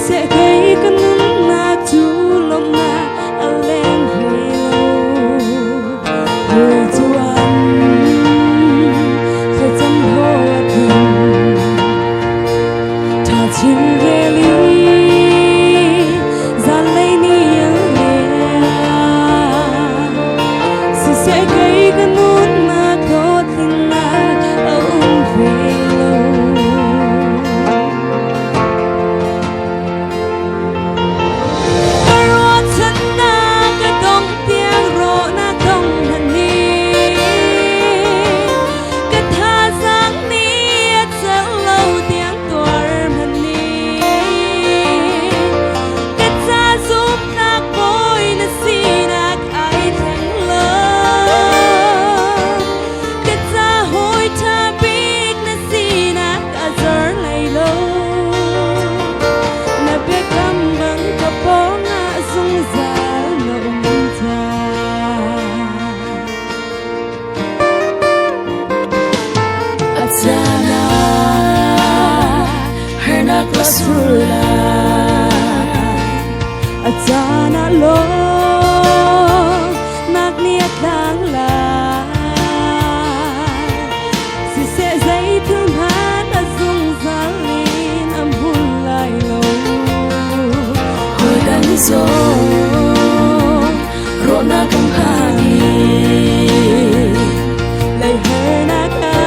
sẽ gây cơn na chú lòng na lên hồi chú anh phải chăm ho tình thà chim về lý ra lấy niềm sẽ gây cơn na có tình na ông về Atana lo nagniat lang la si se zay tumhan azung zalin am hulay lo hodang zo rona kang hani lay herna ka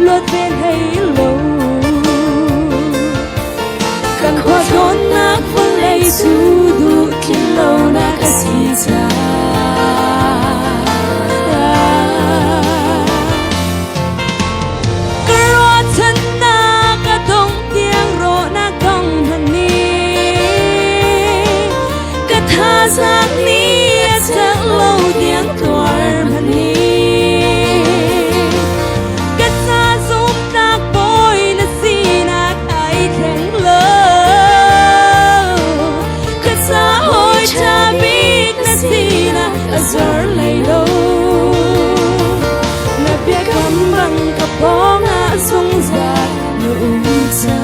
lot ben hay lo kan hodon sudu kilo na kasita Karotan na katong tiang ro na kong hani Kathasak ni at sa low tiang tuar hani Katsasum nakboy na sinak ay theng lo azar laylo na bia kambang kaponga sungzat no umsa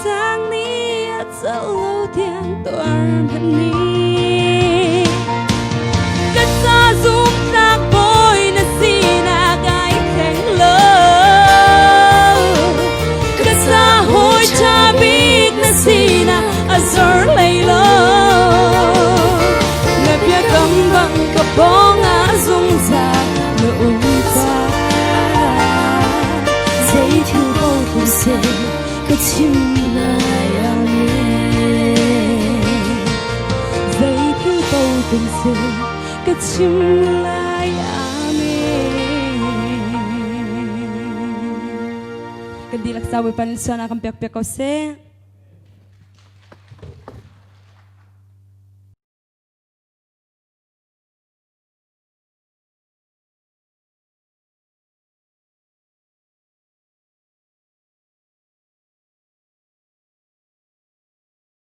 sang ni at sa lâu tiếng toàn thân ni cất xa giúp ta bôi na si na gai khen lơ cất xa hôi cha biết na si na azar lay lơ na bia cầm bằng cặp bó ngã rung ra nụ ta dây thiêu bầu cùng xe cái chim tình sự cái chim lai amin. Kadilag sawi panilso na kang piak-piak ko se.